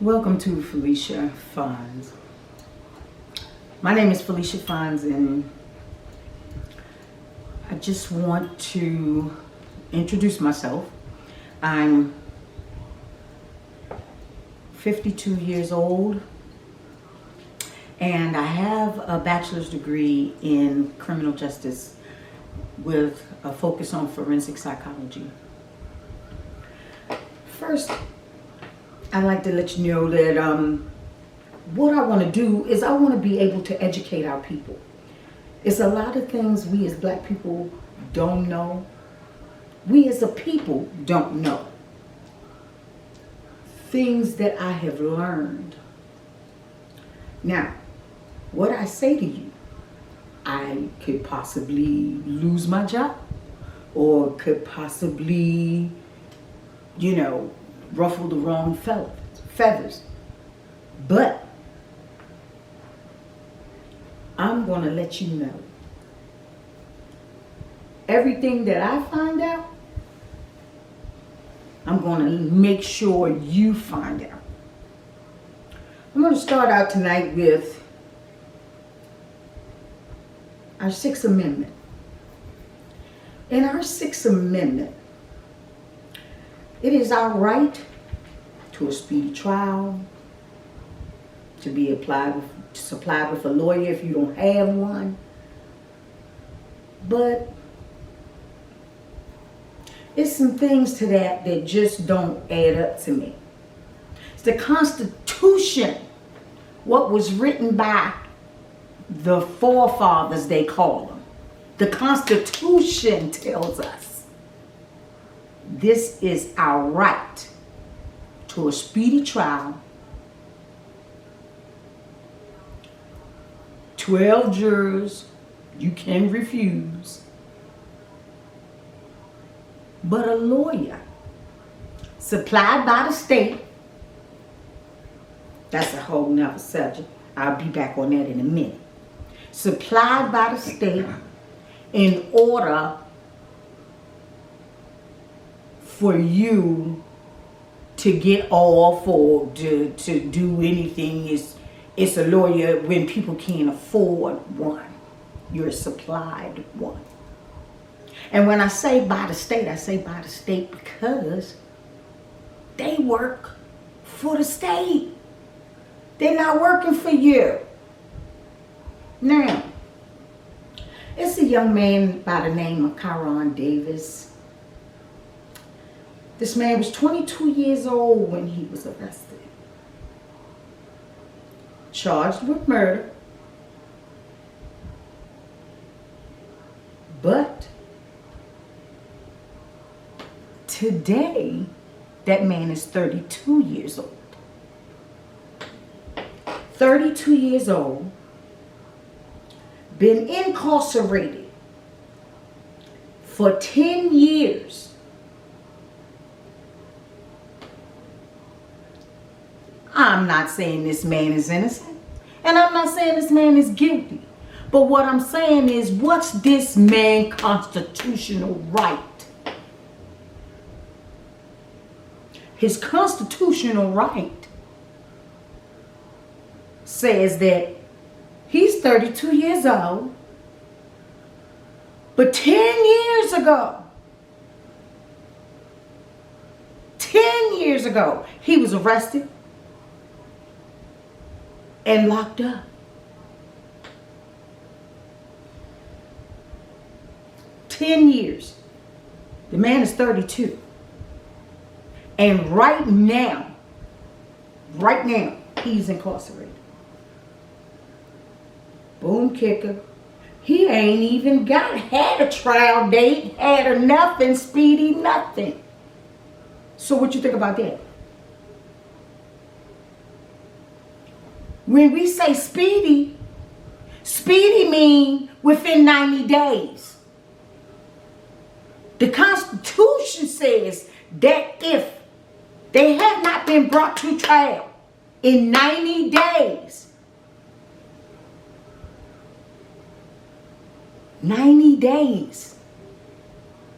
Welcome to Felicia Fonz. My name is Felicia Fonz, and I just want to introduce myself. I'm 52 years old, and I have a bachelor's degree in criminal justice with a focus on forensic psychology. First, I'd like to let you know that what I want to do is I want to be able to educate our people. It's a lot of things we as Black people don't know. We as a people don't know. Things that I have learned. Now, what I say to you, I could possibly lose my job, or could possibly, ruffle the wrong feathers. But I'm going to let you know everything that I find out. I'm going to make sure you find out. I'm going to start out tonight with our Sixth Amendment. In our Sixth Amendment, it is our right to a speedy trial, to be supplied with a lawyer if you don't have one. But it's some things to that just don't add up to me. It's the Constitution, what was written by the forefathers, they call them. The Constitution tells us this is our right to a speedy trial, 12 jurors, you can refuse, but a lawyer supplied by the state, that's a whole nother subject. I'll be back on that in a minute. Supplied by the state in order for you to get off or to do anything. It's a lawyer when people can't afford one. You're supplied one. And when I say by the state, I say by the state because they work for the state. They're not working for you. Now, it's a young man by the name of Kyron Davis. This man was 22 years old when he was arrested, charged with murder, but today that man is 32 years old. 32 years old, been incarcerated for 10 years. I'm not saying this man is innocent, and I'm not saying this man is guilty. But what I'm saying is, what's this man's constitutional right? His constitutional right says that he's 32 years old, but 10 years ago, he was arrested and locked up. 10 years. The man is 32. And right now, he's incarcerated. Boom kicker. He ain't even had a trial date, had a nothing, speedy nothing. So what you think about that? When we say speedy mean within 90 days. The Constitution says that if they have not been brought to trial in 90 days, 90 days,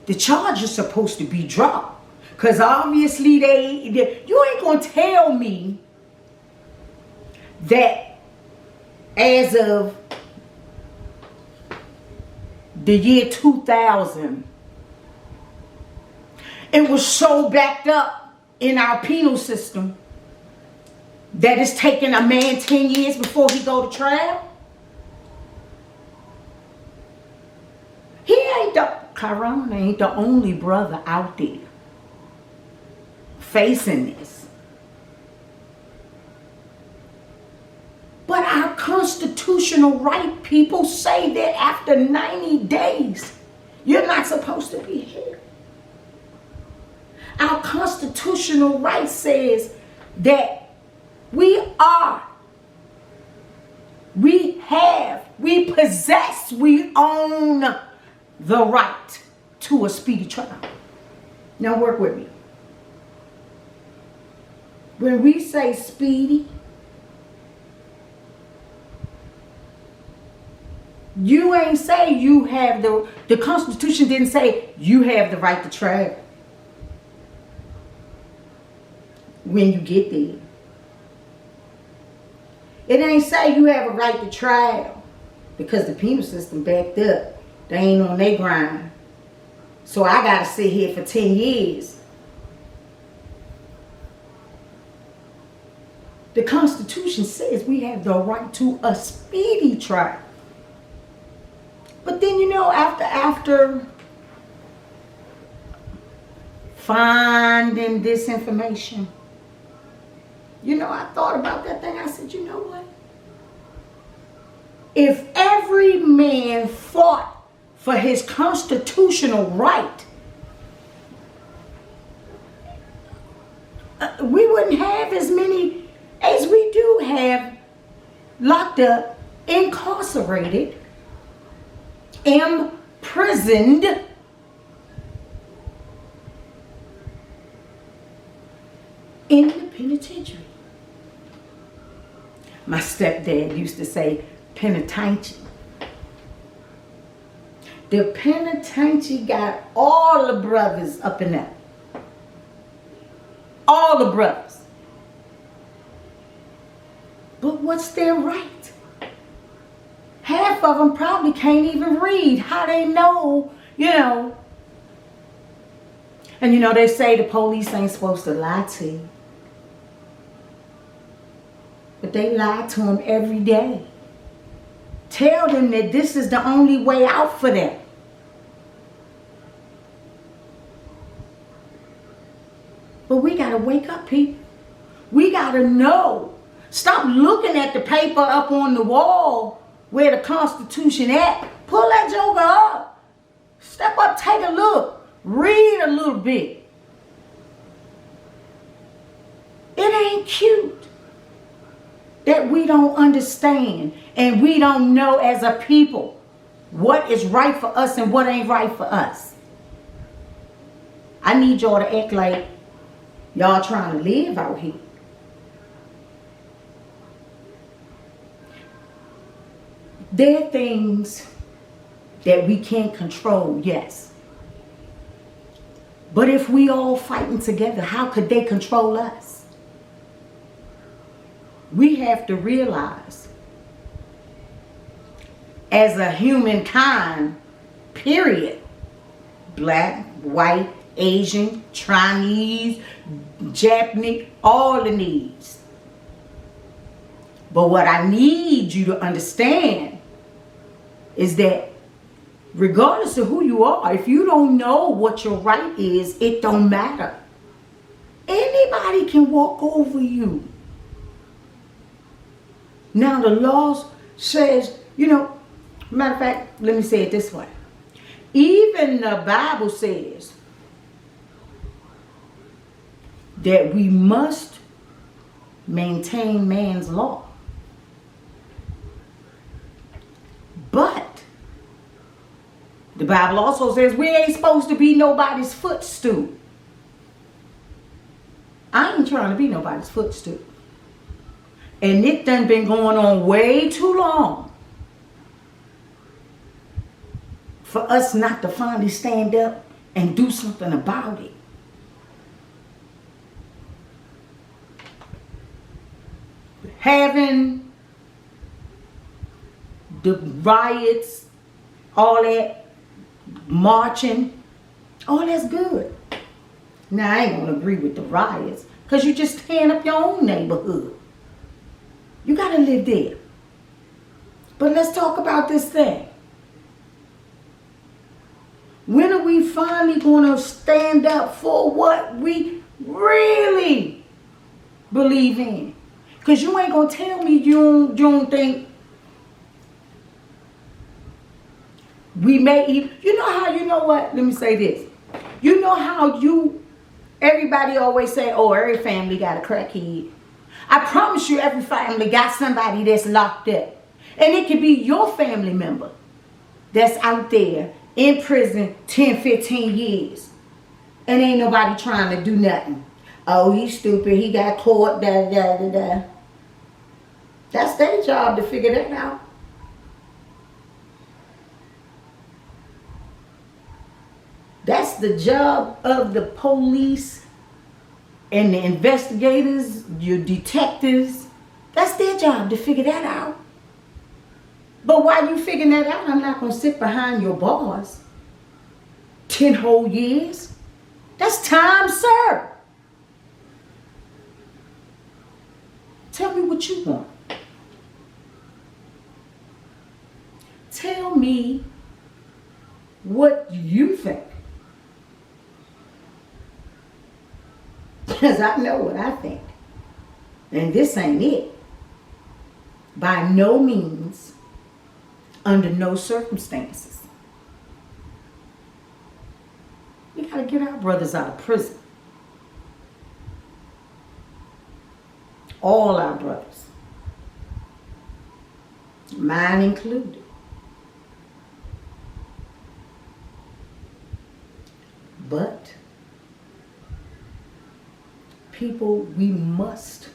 the charge is supposed to be dropped. Because obviously you ain't going to tell me that as of the year 2000, it was so backed up in our penal system that it's taking a man 10 years before he go to trial. Chiron ain't the only brother out there facing this. But our constitutional right, people say that after 90 days, you're not supposed to be here. Our constitutional right says that we possess, we own the right to a speedy trial. Now work with me. When we say speedy, you ain't say you have the Constitution didn't say you have the right to trial when you get there. It ain't say you have a right to trial because the penal system backed up. They ain't on their grind. So I got to sit here for 10 years. The Constitution says we have the right to a speedy trial. But then, after finding this information, I thought about that thing. I said, you know what? If every man fought for his constitutional right, we wouldn't have as many as we do have locked up, incarcerated, imprisoned, in the penitentiary. My stepdad used to say penitentiary. The penitentiary got all the brothers up in there. All the brothers. But what's their right? Half of them probably can't even read. How they know, And they say the police ain't supposed to lie to you. But they lie to them every day. Tell them that this is the only way out for them. But we got to wake up, people. We got to know. Stop looking at the paper up on the wall where the Constitution at. Pull that joker up. Step up, take a look. Read a little bit. It ain't cute that we don't understand and we don't know as a people what is right for us and what ain't right for us. I need y'all to act like y'all trying to live out here. There are things that we can't control, yes. But if we all fighting together, how could they control us? We have to realize, as a humankind, period, black, white, Asian, Chinese, Japanese, all the needs. But what I need you to understand is that regardless of who you are, if you don't know what your right is, it don't matter. Anybody can walk over you. Now the law says, matter of fact, let me say it this way. Even the Bible says that we must maintain man's law. But the Bible also says we ain't supposed to be nobody's footstool. I ain't trying to be nobody's footstool. And it done been going on way too long for us not to finally stand up and do something about it. having the riots, all that marching, all that's good. Now, I ain't gonna agree with the riots, because you just tearing up your own neighborhood. You gotta live there. But let's talk about this thing. When are we finally gonna stand up for what we really believe in? Because you ain't gonna tell me you don't think we may even, you know how, you know what, let me say this. You know how everybody always say, oh, every family got a crackhead. I promise you every family got somebody that's locked up. And it could be your family member that's out there in prison 10, 15 years. And ain't nobody trying to do nothing. Oh, he's stupid. He got caught. Da, da, da, da. That's their job to figure that out. That's the job of the police and the investigators, your detectives. That's their job to figure that out. But while you figuring that out, I'm not going to sit behind your bars 10 whole years. That's time served. Tell me what you want. Tell me what you think. Because I know what I think. And this ain't it. By no means, under no circumstances. We got to get our brothers out of prison. All our brothers. Mine included. But people, we must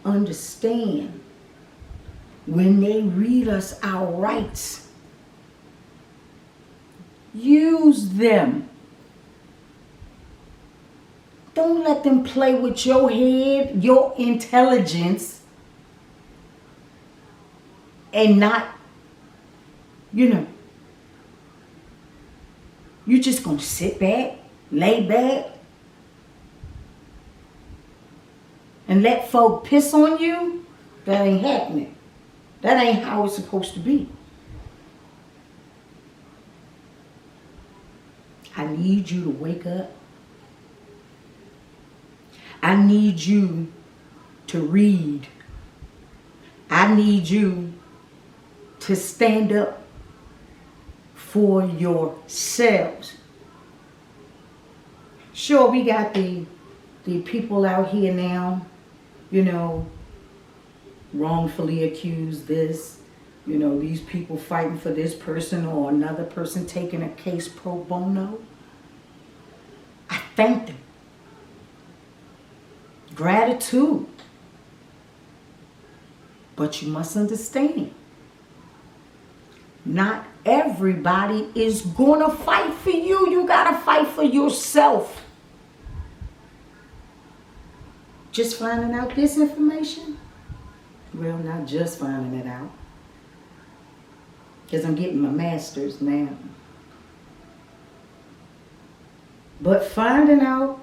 understand when they read us our rights, use them. Don't let them play with your head, your intelligence, and not, you're just going to sit back, lay back, and let folk piss on you. That ain't happening. That ain't how it's supposed to be. I need you to wake up. I need you to read. I need you to stand up for yourselves. Sure, we got the people out here now, wrongfully accused this, these people fighting for this person or another person taking a case pro bono. I thank them. Gratitude. But you must understand, not everybody is going to fight for you. You got to fight for yourself. Just finding out this information? Well, not just finding it out. Because I'm getting my master's now. But finding out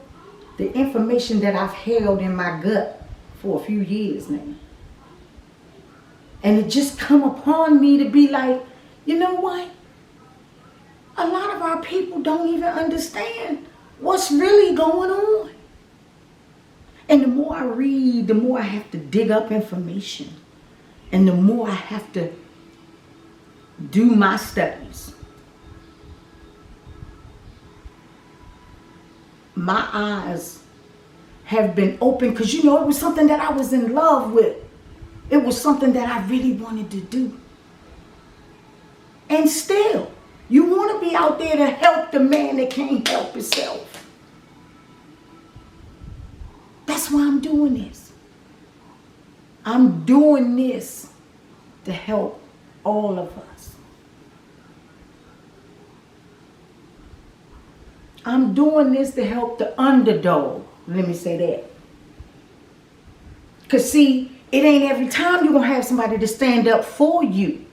the information that I've held in my gut for a few years now. And it just come upon me to be like, you know what? A lot of our people don't even understand what's really going on. And the more I read, the more I have to dig up information. And the more I have to do my studies. My eyes have been open because, it was something that I was in love with. It was something that I really wanted to do. And still, you want to be out there to help the man that can't help himself. That's why I'm doing this. I'm doing this to help all of us. I'm doing this to help the underdog. Let me say that. Because see, It ain't every time you're going to have somebody to stand up for you.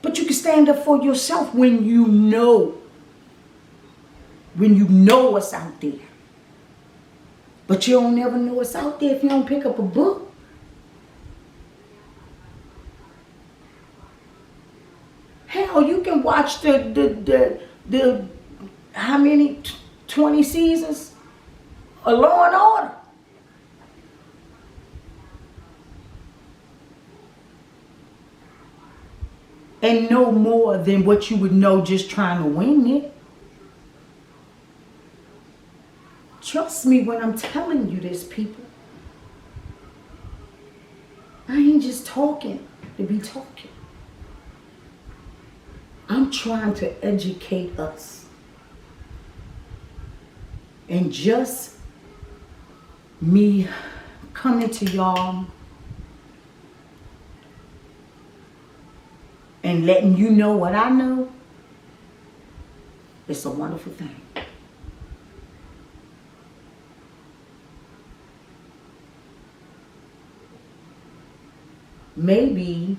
But you can stand up for yourself when you know. When you know what's out there. But you don't never know what's out there if you don't pick up a book. Hell, you can watch the how many 20 seasons of Law and Order. And know more than what you would know just trying to wing it. Trust me when I'm telling you this, people. I ain't just talking to be talking. I'm trying to educate us. And just me coming to y'all and letting you know what I know, it's a wonderful thing. Maybe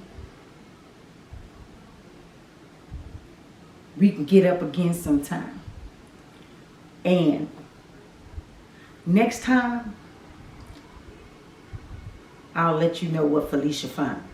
we can get up again sometime. And next time, I'll let you know what Felicia found.